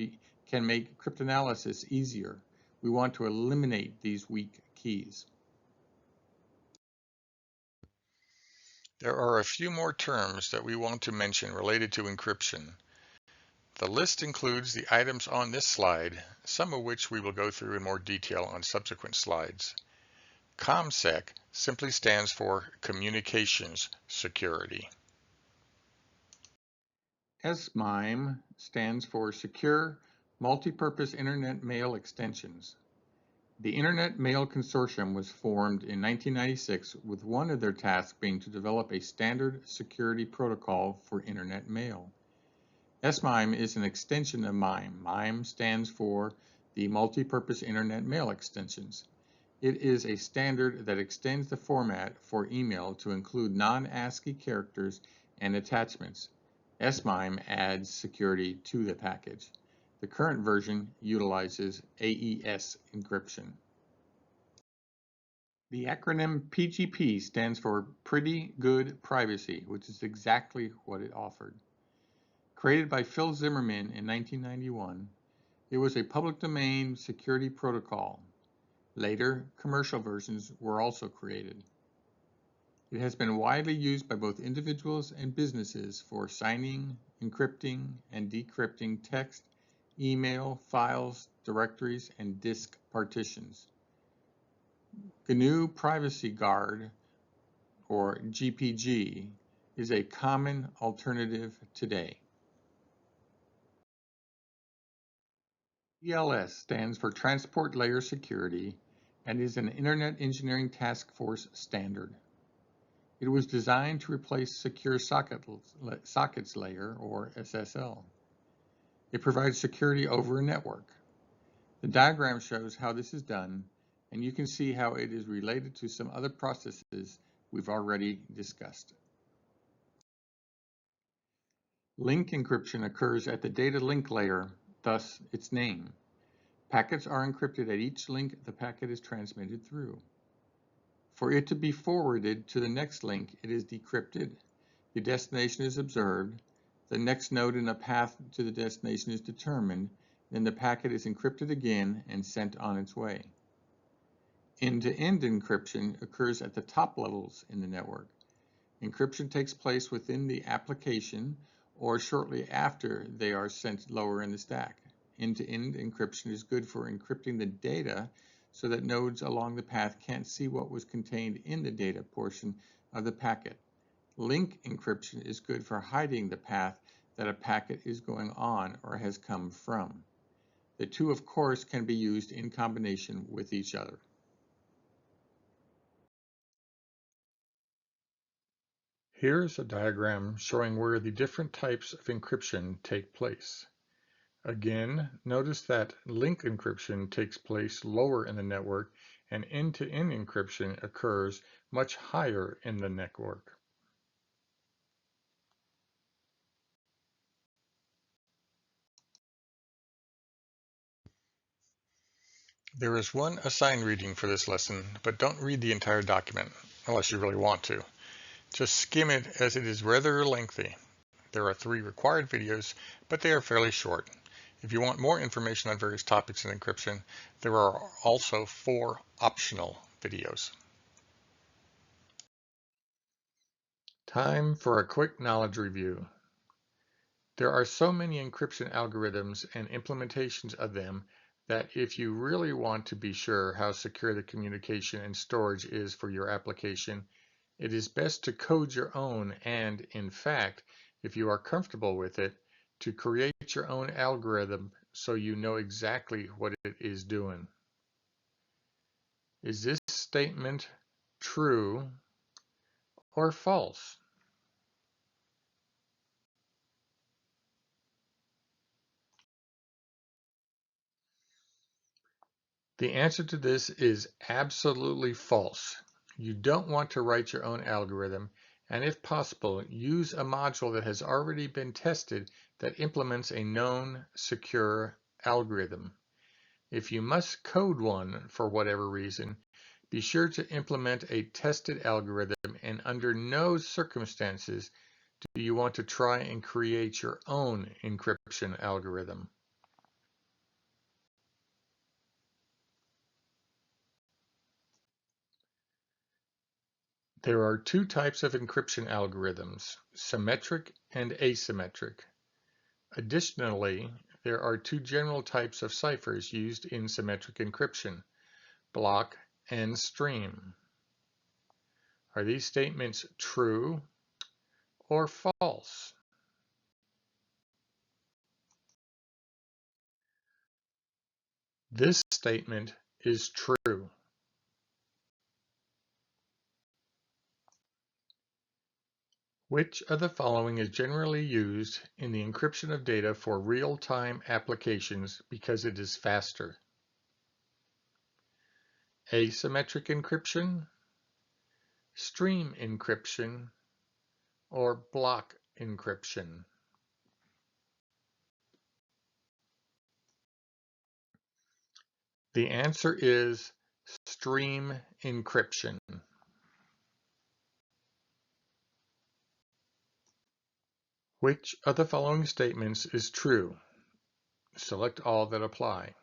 make cryptanalysis easier. We want to eliminate these weak keys. There are a few more terms that we want to mention related to encryption. The list includes the items on this slide, some of which we will go through in more detail on subsequent slides. ComSec simply stands for Communications Security. SMIME stands for Secure Multipurpose Internet Mail Extensions. The Internet Mail Consortium was formed in 1996 with one of their tasks being to develop a standard security protocol for Internet mail. SMIME is an extension of MIME. MIME stands for the Multipurpose Internet Mail Extensions. It is a standard that extends the format for email to include non-ASCII characters and attachments. SMIME adds security to the package. The current version utilizes AES encryption. The acronym PGP stands for Pretty Good Privacy, which is exactly what it offered. Created by Phil Zimmerman in 1991, it was a public domain security protocol. Later, commercial versions were also created. It has been widely used by both individuals and businesses for signing, encrypting, and decrypting text, email, files, directories, and disk partitions. GNU Privacy Guard, or GPG, is a common alternative today. TLS stands for Transport Layer Security and is an Internet Engineering Task Force standard. It was designed to replace Secure Sockets Layer, or SSL. It provides security over a network. The diagram shows how this is done, and you can see how it is related to some other processes we've already discussed. Link encryption occurs at the data link layer, thus its name. Packets are encrypted at each link the packet is transmitted through. For it to be forwarded to the next link, it is decrypted, the destination is observed, the next node in a path to the destination is determined, then the packet is encrypted again and sent on its way. End-to-end encryption occurs at the top levels in the network. Encryption takes place within the application or shortly after they are sent lower in the stack. End-to-end encryption is good for encrypting the data so that nodes along the path can't see what was contained in the data portion of the packet. Link encryption is good for hiding the path that a packet is going on or has come from. The two, of course, can be used in combination with each other. Here's a diagram showing where the different types of encryption take place. Again, notice that link encryption takes place lower in the network and end-to-end encryption occurs much higher in the network. There is one assigned reading for this lesson, but don't read the entire document unless you really want to. Just skim it as it is rather lengthy. There are 3 required videos, but they are fairly short. If you want more information on various topics in encryption, there are also 4 optional videos. Time for a quick knowledge review. There are so many encryption algorithms and implementations of them that if you really want to be sure how secure the communication and storage is for your application, it is best to code your own and, in fact, if you are comfortable with it, to create your own algorithm so you know exactly what it is doing. Is this statement true or false? The answer to this is absolutely false. You don't want to write your own algorithm, and if possible, use a module that has already been tested that implements a known secure algorithm. If you must code one for whatever reason, be sure to implement a tested algorithm, and under no circumstances do you want to try and create your own encryption algorithm. There are two types of encryption algorithms, symmetric and asymmetric. Additionally, there are two general types of ciphers used in symmetric encryption, block and stream. Are these statements true or false? This statement is true. Which of the following is generally used in the encryption of data for real-time applications because it is faster? Asymmetric encryption, stream encryption, or block encryption? The answer is stream encryption. Which of the following statements is true? Select all that apply.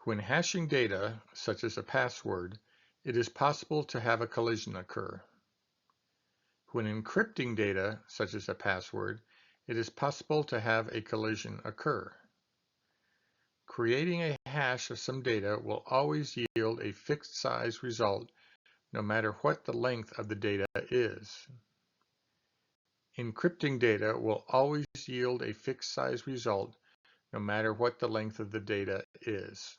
When hashing data, such as a password, it is possible to have a collision occur. When encrypting data, such as a password, it is possible to have a collision occur. Creating a hash of some data will always yield a fixed size result, no matter what the length of the data is. Encrypting data will always yield a fixed size result, no matter what the length of the data is.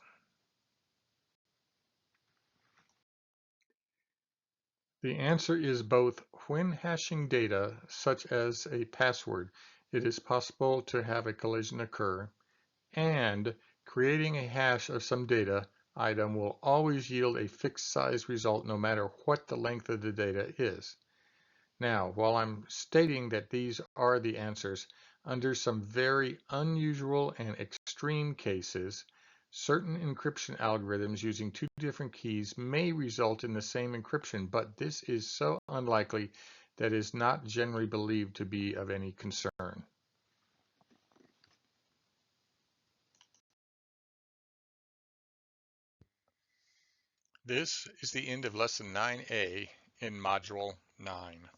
The answer is both. When hashing data, such as a password, it is possible to have a collision occur, and creating a hash of some data item will always yield a fixed size result no matter what the length of the data is. Now, while I'm stating that these are the answers, under some very unusual and extreme cases, certain encryption algorithms using two different keys may result in the same encryption, but this is so unlikely that it is not generally believed to be of any concern. This is the end of Lesson 9A in Module 9.